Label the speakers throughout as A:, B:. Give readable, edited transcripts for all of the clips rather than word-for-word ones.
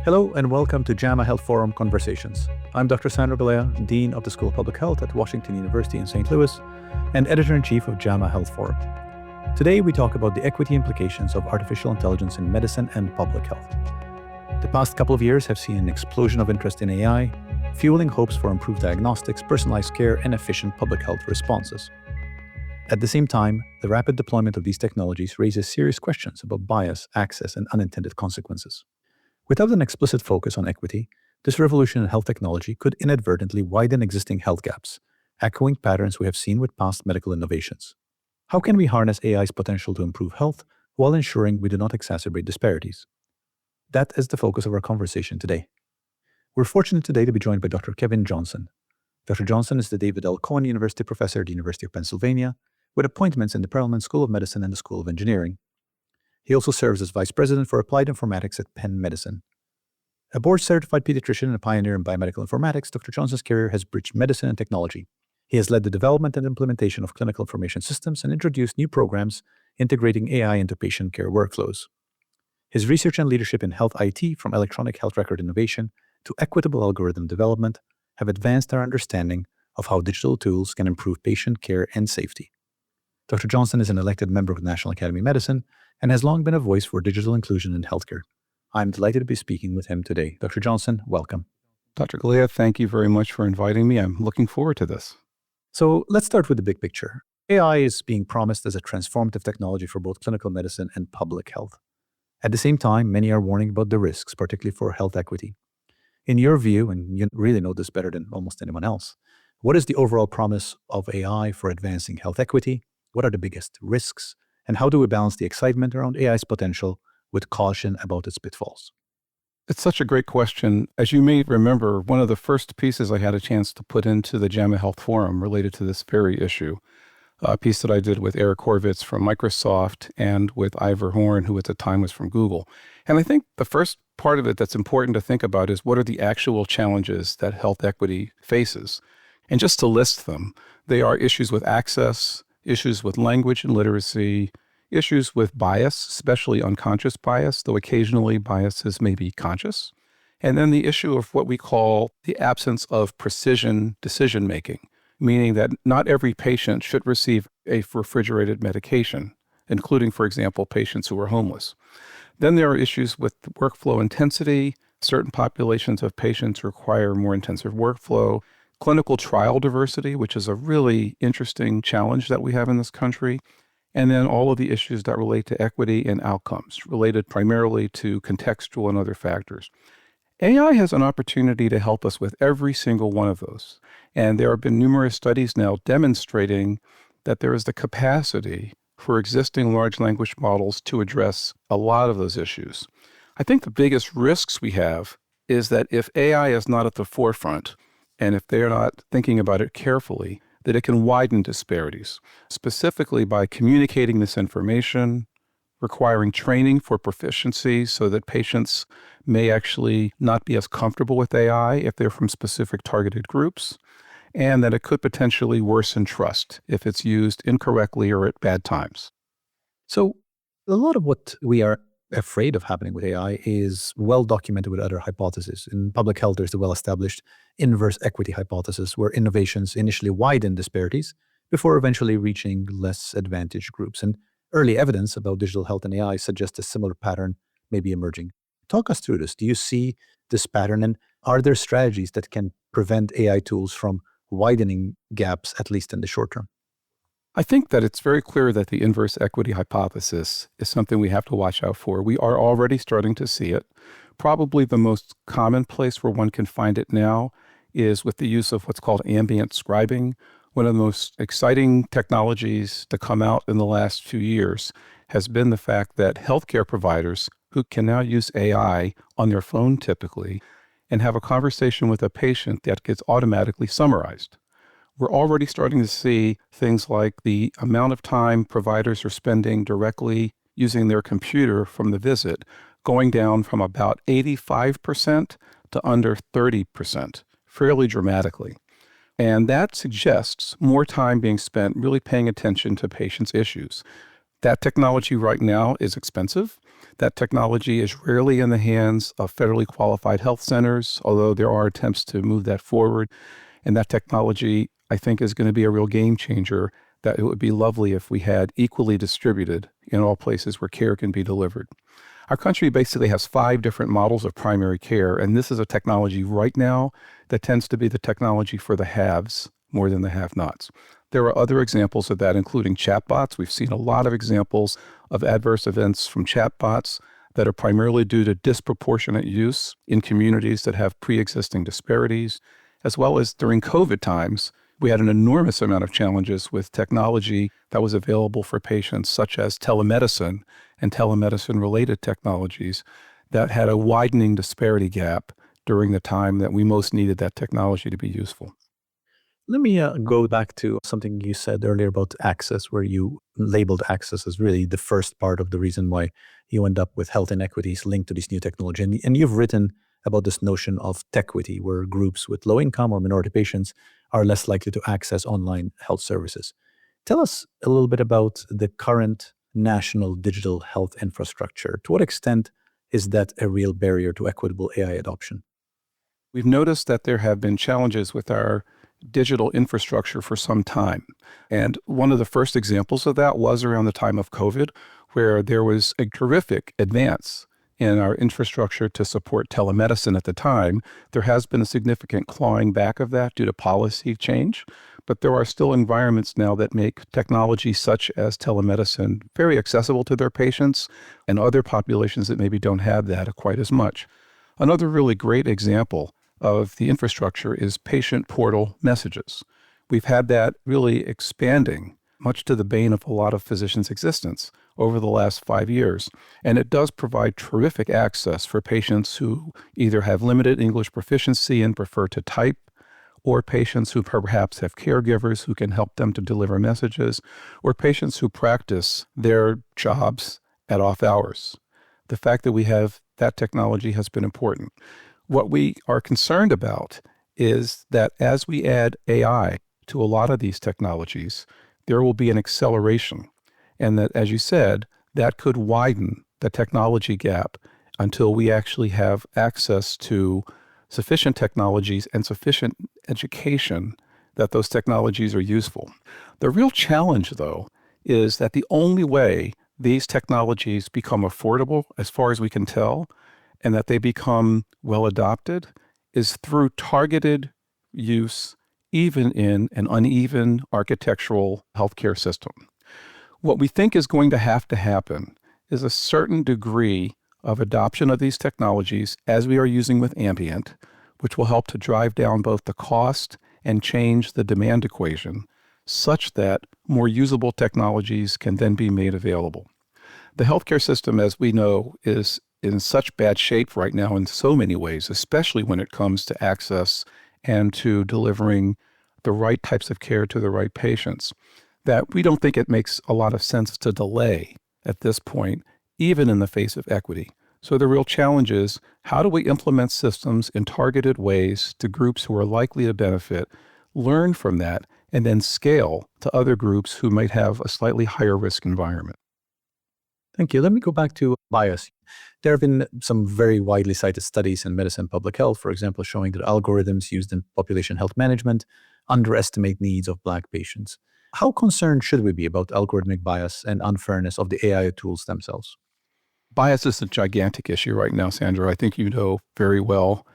A: Hello and welcome to JAMA Health Forum Conversations. I'm Dr. Sandro Galea, Dean of the School of Public Health at Washington University in St. Louis and Editor-in-Chief of JAMA Health Forum. Today we talk about the equity implications of artificial intelligence in medicine and public health. The past couple of years have seen an explosion of interest in AI, fueling hopes for improved diagnostics, personalized care, and efficient public health responses. At the same time, the rapid deployment of these technologies raises serious questions about bias, access, and unintended consequences. Without an explicit focus on equity, this revolution in health technology could inadvertently widen existing health gaps, echoing patterns we have seen with past medical innovations. How can we harness AI's potential to improve health while ensuring we do not exacerbate disparities? That is the focus of our conversation today. We're fortunate today to be joined by Dr. Kevin Johnson. Dr. Johnson is the David L. Cohen University Professor at the University of Pennsylvania, with appointments in the Perelman School of Medicine and the School of Engineering. He also serves as Vice President for Applied Informatics at Penn Medicine. A board-certified pediatrician and a pioneer in biomedical informatics, Dr. Johnson's career has bridged medicine and technology. He has led the development and implementation of clinical information systems and introduced new programs integrating AI into patient care workflows. His research and leadership in health IT, from electronic health record innovation to equitable algorithm development, have advanced our understanding of how digital tools can improve patient care and safety. Dr. Johnson is an elected member of the National Academy of Medicine and has long been a voice for digital inclusion in healthcare. I'm delighted to be speaking with him today. Dr. Johnson, welcome.
B: Dr. Galea, thank you very much for inviting me. I'm looking forward to this.
A: So let's start with the big picture. AI is being promised as a transformative technology for both clinical medicine and public health. At the same time, many are warning about the risks, particularly for health equity. In your view, and you really know this better than almost anyone else, what is the overall promise of AI for advancing health equity? What are the biggest risks? And how do we balance the excitement around AI's potential with caution about its pitfalls?
B: It's such a great question. As you may remember, one of the first pieces I had a chance to put into the JAMA Health Forum related to this very issue, a piece that I did with Eric Horvitz from Microsoft and with Ivor Horn, who at the time was from Google. And I think the first part of it that's important to think about is what are the actual challenges that health equity faces? And just to list them, they are issues with access, issues with language and literacy, issues with bias, especially unconscious bias, though occasionally biases may be conscious, and then the issue of what we call the absence of precision decision-making, meaning that not every patient should receive a refrigerated medication, including, for example, patients who are homeless. Then there are issues with workflow intensity. Certain populations of patients require more intensive workflow. Clinical trial diversity, which is a really interesting challenge that we have in this country. And then all of the issues that relate to equity and outcomes, related primarily to contextual and other factors. AI has an opportunity to help us with every single one of those. And there have been numerous studies now demonstrating that there is the capacity for existing large language models to address a lot of those issues. I think the biggest risks we have is that if AI is not at the forefront, and if they're not thinking about it carefully, that it can widen disparities, specifically by communicating this information, requiring training for proficiency so that patients may actually not be as comfortable with AI if they're from specific targeted groups, and that it could potentially worsen trust if it's used incorrectly or at bad times.
A: So a lot of what we are afraid of happening with AI is well documented with other hypotheses. In public health, there's the well-established inverse equity hypothesis, where innovations initially widen disparities before eventually reaching less advantaged groups. And early evidence about digital health and AI suggests a similar pattern may be emerging. Talk us through this. Do you see this pattern, and are there strategies that can prevent AI tools from widening gaps, at least in the short term?
B: I think that it's very clear that the inverse equity hypothesis is something we have to watch out for. We are already starting to see it. Probably the most common place where one can find it now is with the use of what's called ambient scribing. One of the most exciting technologies to come out in the last few years has been the fact that healthcare providers who can now use AI on their phone typically and have a conversation with a patient that gets automatically summarized. We're already starting to see things like the amount of time providers are spending directly using their computer from the visit going down from about 85% to under 30%, fairly dramatically. And that suggests more time being spent really paying attention to patients' issues. That technology right now is expensive. That technology is rarely in the hands of federally qualified health centers, although there are attempts to move that forward. And that technology, I think, is going to be a real game changer, that it would be lovely if we had equally distributed in all places where care can be delivered. Our country basically has 5 different models of primary care, and this is a technology right now that tends to be the technology for the haves more than the have-nots. There are other examples of that, including chatbots. We've seen a lot of examples of adverse events from chatbots that are primarily due to disproportionate use in communities that have pre-existing disparities, as well as during COVID times. We had an enormous amount of challenges with technology that was available for patients, such as telemedicine and telemedicine-related technologies that had a widening disparity gap during the time that we most needed that technology to be useful.
A: Let me go back to something you said earlier about access, where you labeled access as really the first part of the reason why you end up with health inequities linked to this new technology. And you've written about this notion of tequity, where groups with low income or minority patients are less likely to access online health services. Tell us a little bit about the current national digital health infrastructure. To what extent is that a real barrier to equitable AI adoption?
B: We've noticed that there have been challenges with our digital infrastructure for some time. And one of the first examples of that was around the time of COVID, where there was a terrific advance in our infrastructure to support telemedicine at the time. There has been a significant clawing back of that due to policy change, but there are still environments now that make technology such as telemedicine very accessible to their patients, and other populations that maybe don't have that quite as much. Another really great example of the infrastructure is patient portal messages. We've had that really expanding, much to the bane of a lot of physicians' existence over the last 5 years. And it does provide terrific access for patients who either have limited English proficiency and prefer to type, or patients who perhaps have caregivers who can help them to deliver messages, or patients who practice their jobs at off hours. The fact that we have that technology has been important. What we are concerned about is that as we add AI to a lot of these technologies, there will be an acceleration. And that, as you said, that could widen the technology gap until we actually have access to sufficient technologies and sufficient education that those technologies are useful. The real challenge, though, is that the only way these technologies become affordable, as far as we can tell, and that they become well adopted, is through targeted use, even in an uneven architectural healthcare system. What we think is going to happen is a certain degree of adoption of these technologies, as we are using with ambient, which will help to drive down both the cost and change the demand equation, such that more usable technologies can then be made available. The healthcare system, as we know, is in such bad shape right now in so many ways, especially when it comes to access and to delivering the right types of care to the right patients, that we don't think it makes a lot of sense to delay at this point, even in the face of equity. So the real challenge is, how do we implement systems in targeted ways to groups who are likely to benefit, learn from that, and then scale to other groups who might have a slightly higher risk environment?
A: Thank you. Let me go back to bias. There have been some very widely cited studies in medicine and public health, for example, showing that algorithms used in population health management underestimate needs of Black patients. How concerned should we be about algorithmic bias and unfairness of the AI tools themselves?
B: Bias is a gigantic issue right now, Sandro. I think you know very well.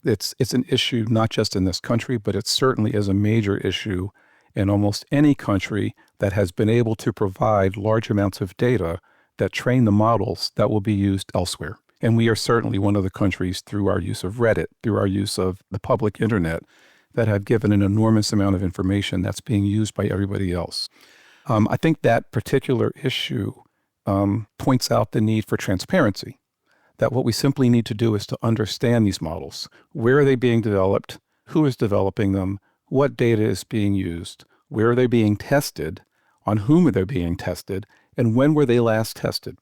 B: It's an issue not just in this country, but it certainly is a major issue in almost any country that has been able to provide large amounts of data that train the models that will be used elsewhere. And we are certainly one of the countries, through our use of Reddit, through our use of the public internet, that have given an enormous amount of information that's being used by everybody else. I think that particular issue points out the need for transparency, that what we simply need to do is to understand these models. Where are they being developed? Who is developing them? What data is being used? Where are they being tested? On whom are they being tested? And when were they last tested?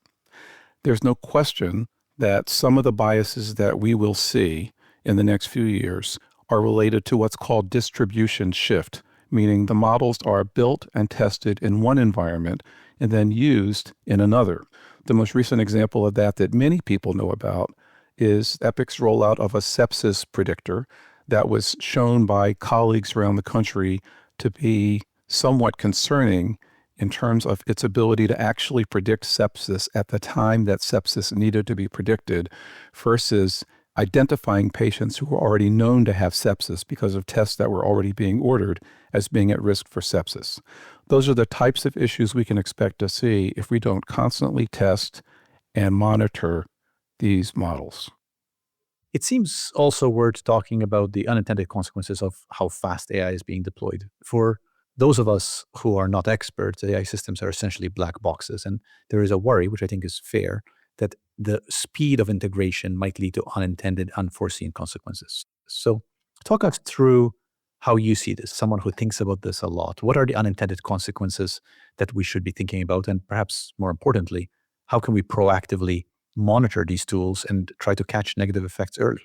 B: There's no question that some of the biases that we will see in the next few years are related to what's called distribution shift, meaning the models are built and tested in one environment and then used in another. The most recent example of that many people know about is Epic's rollout of a sepsis predictor that was shown by colleagues around the country to be somewhat concerning in terms of its ability to actually predict sepsis at the time that sepsis needed to be predicted versus identifying patients who were already known to have sepsis because of tests that were already being ordered as being at risk for sepsis. Those are the types of issues we can expect to see if we don't constantly test and monitor these models.
A: It seems also worth talking about the unintended consequences of how fast AI is being deployed. For those of us who are not experts, AI systems are essentially black boxes, and there is a worry, which I think is fair, that the speed of integration might lead to unintended, unforeseen consequences. So talk us through how you see this, someone who thinks about this a lot. What are the unintended consequences that we should be thinking about? And perhaps more importantly, how can we proactively monitor these tools and try to catch negative effects early?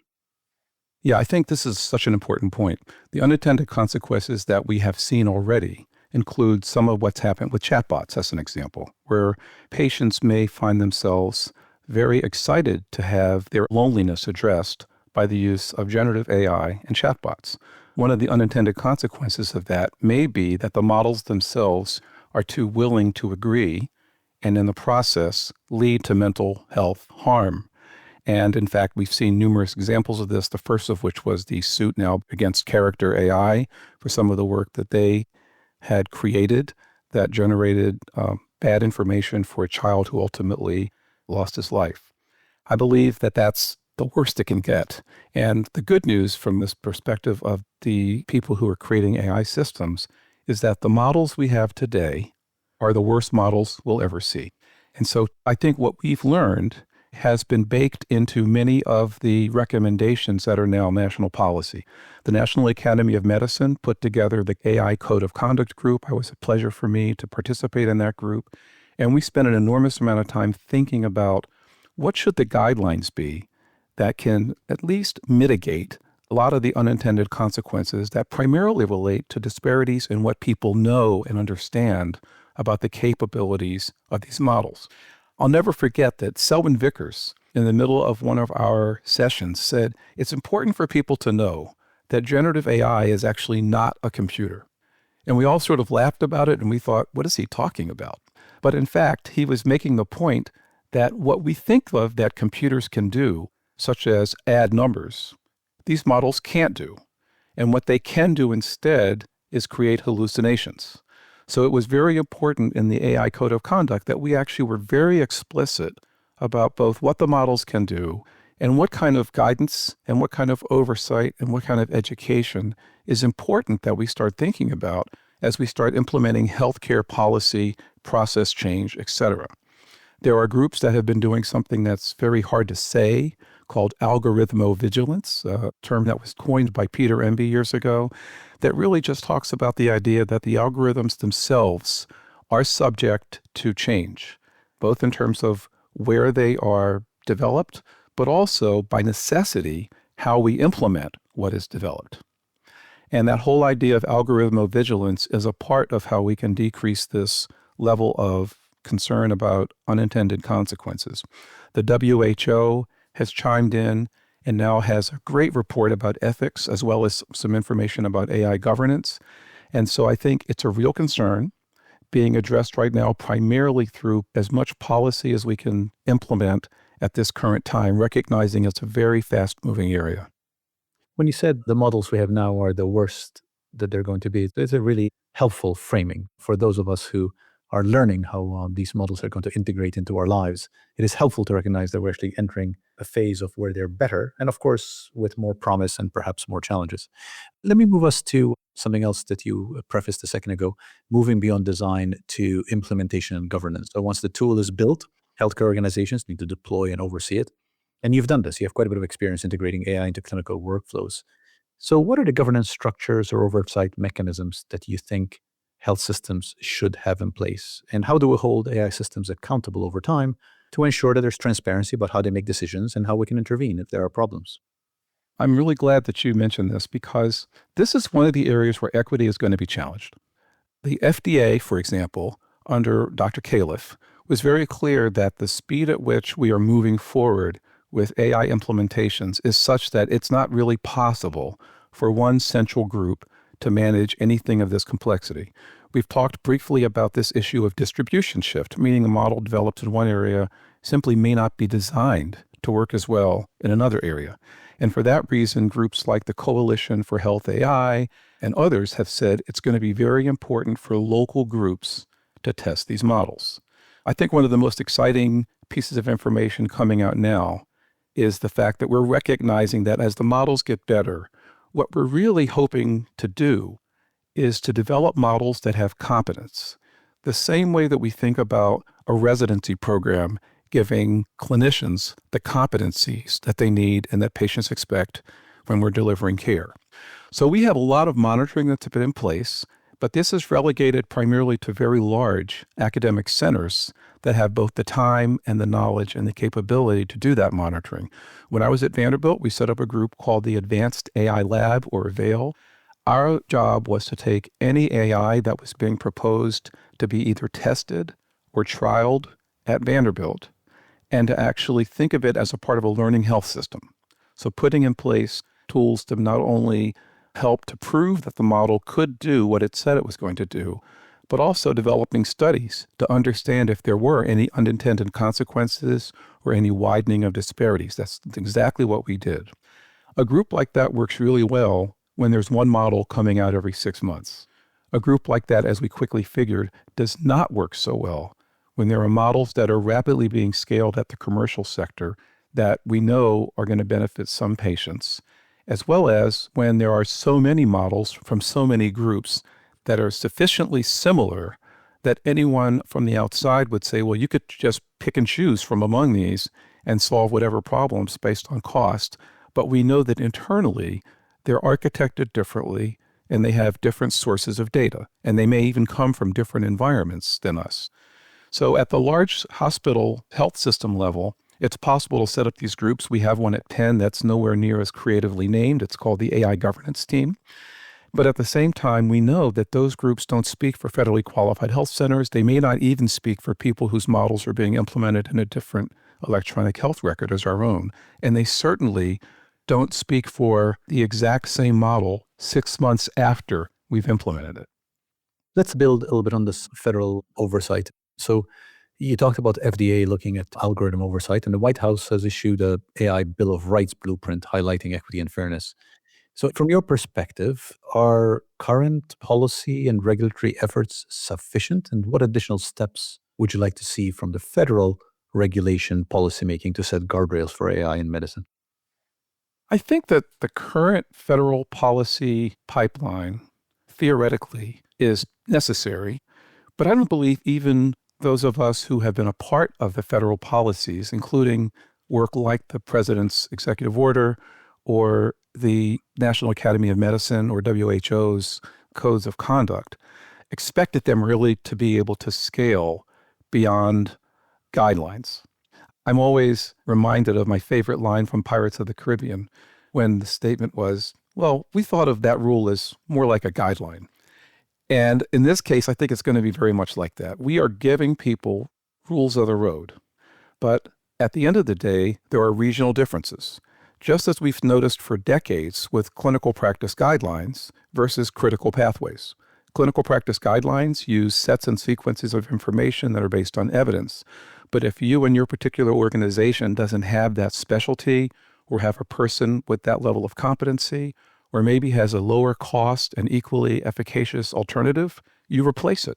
B: Yeah, I think this is such an important point. The unintended consequences that we have seen already include some of what's happened with chatbots, as an example, where patients may find themselves very excited to have their loneliness addressed by the use of generative AI and chatbots. One of the unintended consequences of that may be that the models themselves are too willing to agree and in the process lead to mental health harm. And in fact, we've seen numerous examples of this, the first of which was the suit now against Character AI for some of the work that they had created that generated bad information for a child who ultimately lost his life. I believe that that's the worst it can get. And the good news from this perspective of the people who are creating AI systems is that the models we have today are the worst models we'll ever see. And so I think what we've learned has been baked into many of the recommendations that are now national policy. The National Academy of Medicine put together the AI Code of Conduct group. It was a pleasure for me to participate in that group. And we spent an enormous amount of time thinking about what should the guidelines be that can at least mitigate a lot of the unintended consequences that primarily relate to disparities in what people know and understand about the capabilities of these models. I'll never forget that Selwyn Vickers, in the middle of one of our sessions, said, it's important for people to know that generative AI is actually not a computer. And we all sort of laughed about it and we thought, what is he talking about? But in fact, he was making the point that what we think of that computers can do, such as add numbers, these models can't do. And what they can do instead is create hallucinations. So it was very important in the AI Code of Conduct that we actually were very explicit about both what the models can do and what kind of guidance and what kind of oversight and what kind of education is important that we start thinking about as we start implementing healthcare policy, process change, etc. There are groups that have been doing something that's very hard to say called algorithmovigilance, a term that was coined by Peter Emby years ago, that really just talks about the idea that the algorithms themselves are subject to change, both in terms of where they are developed, but also by necessity, how we implement what is developed. And that whole idea of algorithmovigilance is a part of how we can decrease this level of concern about unintended consequences. The WHO has chimed in and now has a great report about ethics as well as some information about AI governance. And so I think it's a real concern being addressed right now primarily through as much policy as we can implement at this current time, recognizing it's a very fast-moving area.
A: When you said the models we have now are the worst that they're going to be, it's a really helpful framing for those of us who are learning how these models are going to integrate into our lives. It is helpful to recognize that we're actually entering a phase of where they're better, and of course, with more promise and perhaps more challenges. Let me move us to something else that you prefaced a second ago, moving beyond design to implementation and governance. So once the tool is built, healthcare organizations need to deploy and oversee it. And you've done this. You have quite a bit of experience integrating AI into clinical workflows. So what are the governance structures or oversight mechanisms that you think health systems should have in place? And how do we hold AI systems accountable over time to ensure that there's transparency about how they make decisions and how we can intervene if there are problems?
B: I'm really glad that you mentioned this because this is one of the areas where equity is going to be challenged. The FDA, for example, under Dr. Califf, was very clear that the speed at which we are moving forward with AI implementations is such that it's not really possible for one central group to manage anything of this complexity. We've talked briefly about this issue of distribution shift, meaning a model developed in one area simply may not be designed to work as well in another area. And for that reason, groups like the Coalition for Health AI and others have said it's going to be very important for local groups to test these models. I think one of the most exciting pieces of information coming out now is the fact that we're recognizing that as the models get better, what we're really hoping to do is to develop models that have competence. The same way that we think about a residency program giving clinicians the competencies that they need and that patients expect when we're delivering care. So we have a lot of monitoring that's been in place, but this is relegated primarily to very large academic centers that have both the time and the knowledge and the capability to do that monitoring. When I was at Vanderbilt, we set up a group called the Advanced AI Lab, or AVAIL. Our job was to take any AI that was being proposed to be either tested or trialed at Vanderbilt and to actually think of it as a part of a learning health system. So putting in place tools to not only help to prove that the model could do what it said it was going to do, but also developing studies to understand if there were any unintended consequences or any widening of disparities. That's exactly what we did. A group like that works really well when there's one model coming out every 6 months. A group like that, as we quickly figured, does not work so well when there are models that are rapidly being scaled at the commercial sector that we know are going to benefit some patients, as well as when there are so many models from so many groups that are sufficiently similar that anyone from the outside would say, well, you could just pick and choose from among these and solve whatever problems based on cost. But we know that internally, they're architected differently and they have different sources of data, and they may even come from different environments than us. So at the large hospital health system level, it's possible to set up these groups. We have one at Penn that's nowhere near as creatively named. It's called the AI Governance Team. But at the same time, we know that those groups don't speak for federally qualified health centers. They may not even speak for people whose models are being implemented in a different electronic health record as our own. And they certainly don't speak for the exact same model 6 months after we've implemented it.
A: Let's build a little bit on this federal oversight. So you talked about FDA looking at algorithm oversight, and the White House has issued a AI Bill of Rights blueprint highlighting equity and fairness. So from your perspective, are current policy and regulatory efforts sufficient? And what additional steps would you like to see from the federal regulation policymaking to set guardrails for AI in medicine?
B: I think that the current federal policy pipeline theoretically is necessary, but I don't believe even those of us who have been a part of the federal policies, including work like the President's executive order or the National Academy of Medicine or WHO's codes of conduct, expected them really to be able to scale beyond guidelines. I'm always reminded of my favorite line from Pirates of the Caribbean when the statement was, well, we thought of that rule as more like a guideline. And in this case, I think it's going to be very much like that. We are giving people rules of the road. But at the end of the day, there are regional differences, just as we've noticed for decades with clinical practice guidelines versus critical pathways. Clinical practice guidelines use sets and sequences of information that are based on evidence. But if you and your particular organization doesn't have that specialty or have a person with that level of competency, or maybe has a lower cost and equally efficacious alternative, you replace it.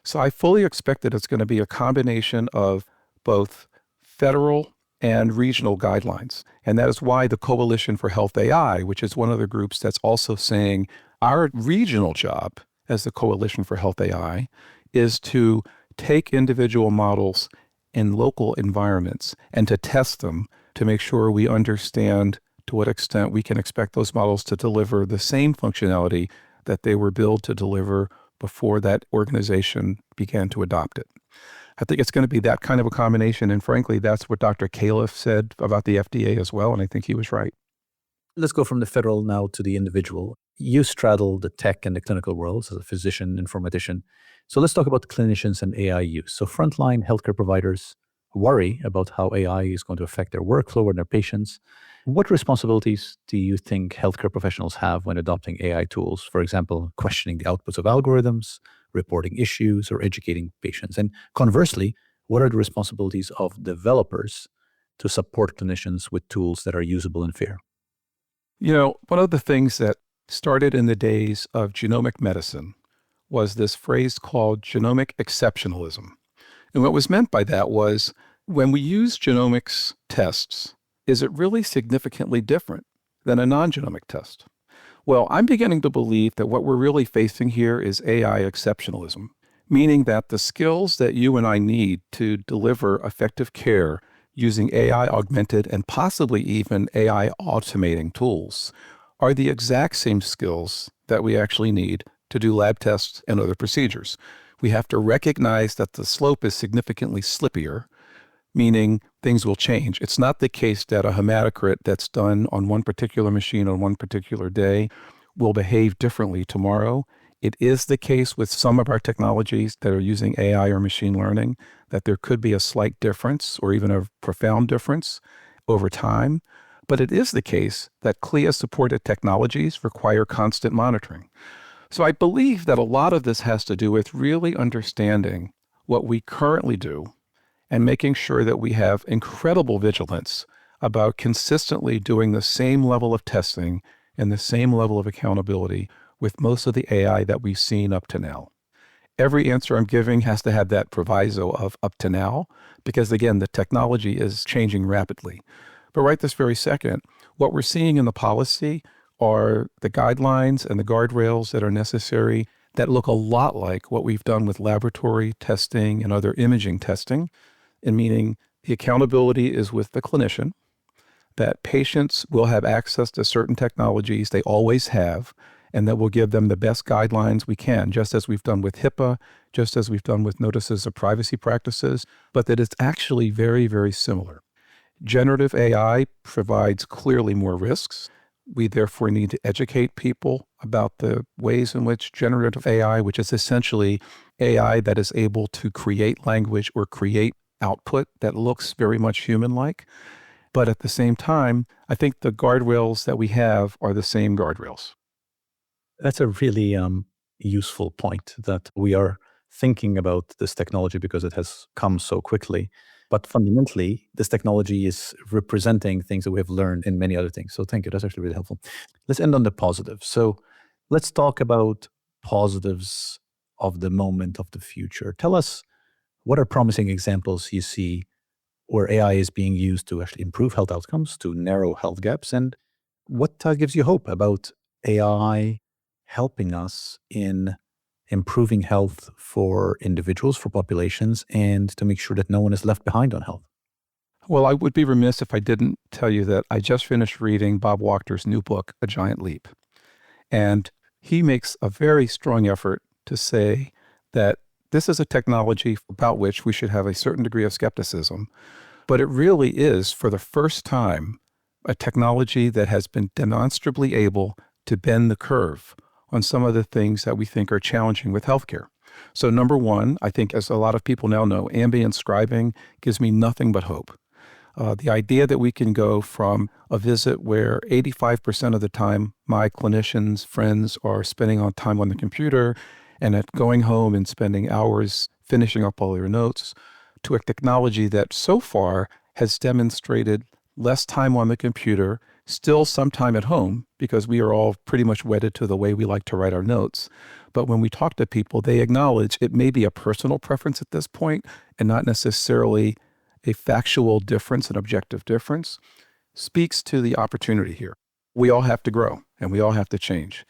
B: So I fully expect that it's going to be a combination of both federal and regional guidelines. And that is why the Coalition for Health AI, which is one of the groups that's also saying our regional job as the Coalition for Health AI is to take individual models in local environments and to test them to make sure we understand to what extent we can expect those models to deliver the same functionality that they were built to deliver before that organization began to adopt it. I think it's going to be that kind of a combination, and frankly, that's what Dr. Califf said about the FDA as well, and I think he was right.
A: Let's go from the federal now to the individual. You straddle the tech and the clinical worlds as a physician, informatician. So let's talk about clinicians and AI use. So frontline healthcare providers worry about how AI is going to affect their workflow and their patients. What responsibilities do you think healthcare professionals have when adopting AI tools? For example, questioning the outputs of algorithms, reporting issues, or educating patients? And conversely, what are the responsibilities of developers to support clinicians with tools that are usable and fair?
B: One of the things that started in the days of genomic medicine was this phrase called genomic exceptionalism. And what was meant by that was, when we use genomics tests, is it really significantly different than a non-genomic test? Well, I'm beginning to believe that what we're really facing here is AI exceptionalism, meaning that the skills that you and I need to deliver effective care using AI augmented and possibly even AI automating tools are the exact same skills that we actually need to do lab tests and other procedures. We have to recognize that the slope is significantly slippier, meaning things will change. It's not the case that a hematocrit that's done on one particular machine on one particular day will behave differently tomorrow. It is the case with some of our technologies that are using AI or machine learning that there could be a slight difference or even a profound difference over time. But it is the case that CLIA-supported technologies require constant monitoring. So I believe that a lot of this has to do with really understanding what we currently do and making sure that we have incredible vigilance about consistently doing the same level of testing and the same level of accountability with most of the AI that we've seen up to now. Every answer I'm giving has to have that proviso of up to now, because again, the technology is changing rapidly. But right this very second, what we're seeing in the policy are the guidelines and the guardrails that are necessary that look a lot like what we've done with laboratory testing and other imaging testing, and meaning the accountability is with the clinician, that patients will have access to certain technologies they always have, and that we'll give them the best guidelines we can, just as we've done with HIPAA, just as we've done with notices of privacy practices, but that it's actually very, very similar. Generative AI provides clearly more risks. We therefore need to educate people about the ways in which generative AI, which is essentially AI that is able to create language or create output that looks very much human-like. But at the same time, I think the guardrails that we have are the same guardrails.
A: That's a really useful point, that we are thinking about this technology because it has come so quickly. But fundamentally, this technology is representing things that we have learned in many other things. So thank you. That's actually really helpful. Let's end on the positives. So let's talk about positives of the moment of the future. Tell us, what are promising examples you see where AI is being used to actually improve health outcomes, to narrow health gaps? And what gives you hope about AI helping us in improving health for individuals, for populations, and to make sure that no one is left behind on health?
B: Well, I would be remiss if I didn't tell you that I just finished reading Bob Wachter's new book, A Giant Leap. And he makes a very strong effort to say that this is a technology about which we should have a certain degree of skepticism, but it really is, for the first time, a technology that has been demonstrably able to bend the curve on some of the things that we think are challenging with healthcare. So number one, I think, as a lot of people now know, ambient scribing gives me nothing but hope. The idea that we can go from a visit where 85% of the time my clinicians, friends are spending on time on the computer, and at going home and spending hours finishing up all your notes, to a technology that so far has demonstrated less time on the computer, still some time at home, because we are all pretty much wedded to the way we like to write our notes. But when we talk to people, they acknowledge it may be a personal preference at this point and not necessarily a factual difference, an objective difference, speaks to the opportunity here. We all have to grow and we all have to change.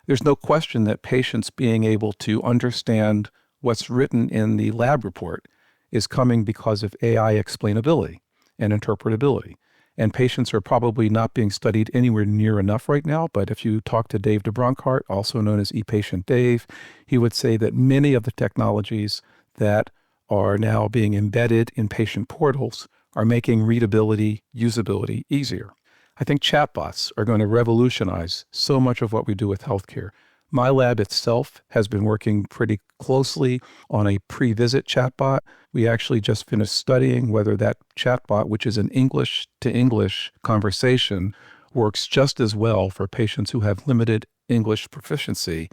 B: There's no question that patients being able to understand what's written in the lab report is coming because of AI explainability and interpretability. And patients are probably not being studied anywhere near enough right now. But if you talk to Dave DeBronkart, also known as ePatient Dave, he would say that many of the technologies that are now being embedded in patient portals are making readability, usability easier. I think chatbots are going to revolutionize so much of what we do with healthcare. My lab itself has been working pretty closely on a pre-visit chatbot. We actually just finished studying whether that chatbot, which is an English-to-English conversation, works just as well for patients who have limited English proficiency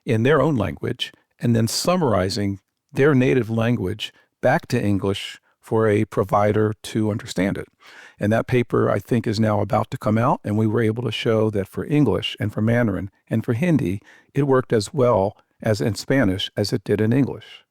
B: in their own language, and then summarizing their native language back to English for a provider to understand it. And that paper, I think, is now about to come out, and we were able to show that for English and for Mandarin and for Hindi, it worked as well as in Spanish as it did in English.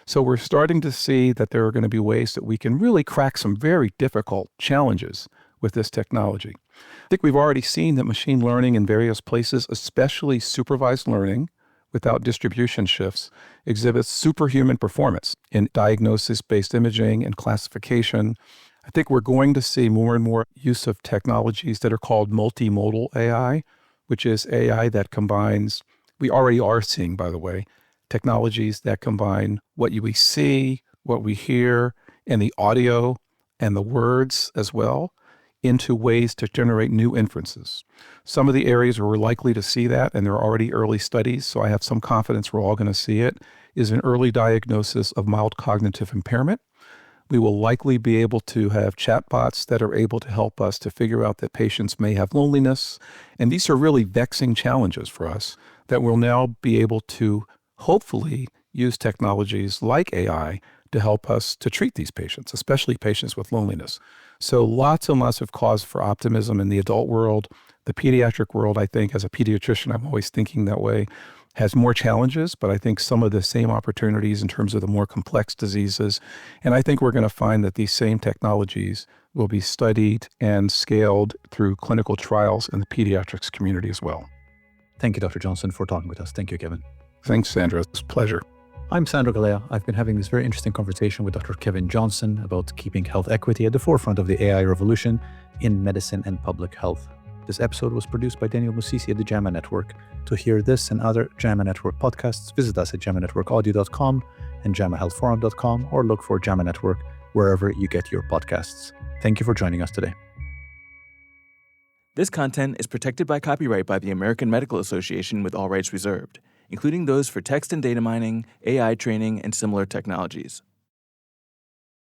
B: So we're starting to see that there are going to be ways that we can really crack some very difficult challenges with this technology. I think we've already seen that machine learning in various places, especially supervised learning, without distribution shifts, exhibits superhuman performance in diagnosis-based imaging and classification. I think we're going to see more and more use of technologies that are called multimodal AI, which is AI that combines, we already are seeing, by the way, technologies that combine what we see, what we hear, and the audio and the words as well, into ways to generate new inferences. Some of the areas where we're likely to see that, and there are already early studies, so I have some confidence we're all going to see it, is an early diagnosis of mild cognitive impairment. We will likely be able to have chatbots that are able to help us to figure out that patients may have loneliness. And these are really vexing challenges for us that we'll now be able to hopefully use technologies like AI to help us to treat these patients, especially patients with loneliness. So lots and lots of cause for optimism in the adult world. The pediatric world, I think, as a pediatrician, I'm always thinking that way, has more challenges, but I think some of the same opportunities in terms of the more complex diseases. And I think we're going to find that these same technologies will be studied and scaled through clinical trials in the pediatrics community as well.
A: Thank you, Dr. Johnson, for talking with us. Thank you, Kevin.
B: Thanks, Sandro. It's a pleasure.
A: I'm Sandro Galea. I've been having this very interesting conversation with Dr. Kevin Johnson about keeping health equity at the forefront of the AI revolution in medicine and public health. This episode was produced by Daniel Musisi at the JAMA Network. To hear this and other JAMA Network podcasts, visit us at jamanetworkaudio.com and jamahealthforum.com, or look for JAMA Network wherever you get your podcasts. Thank you for joining us today.
C: This content is protected by copyright by the American Medical Association with all rights reserved, including those for text and data mining, AI training, and similar technologies.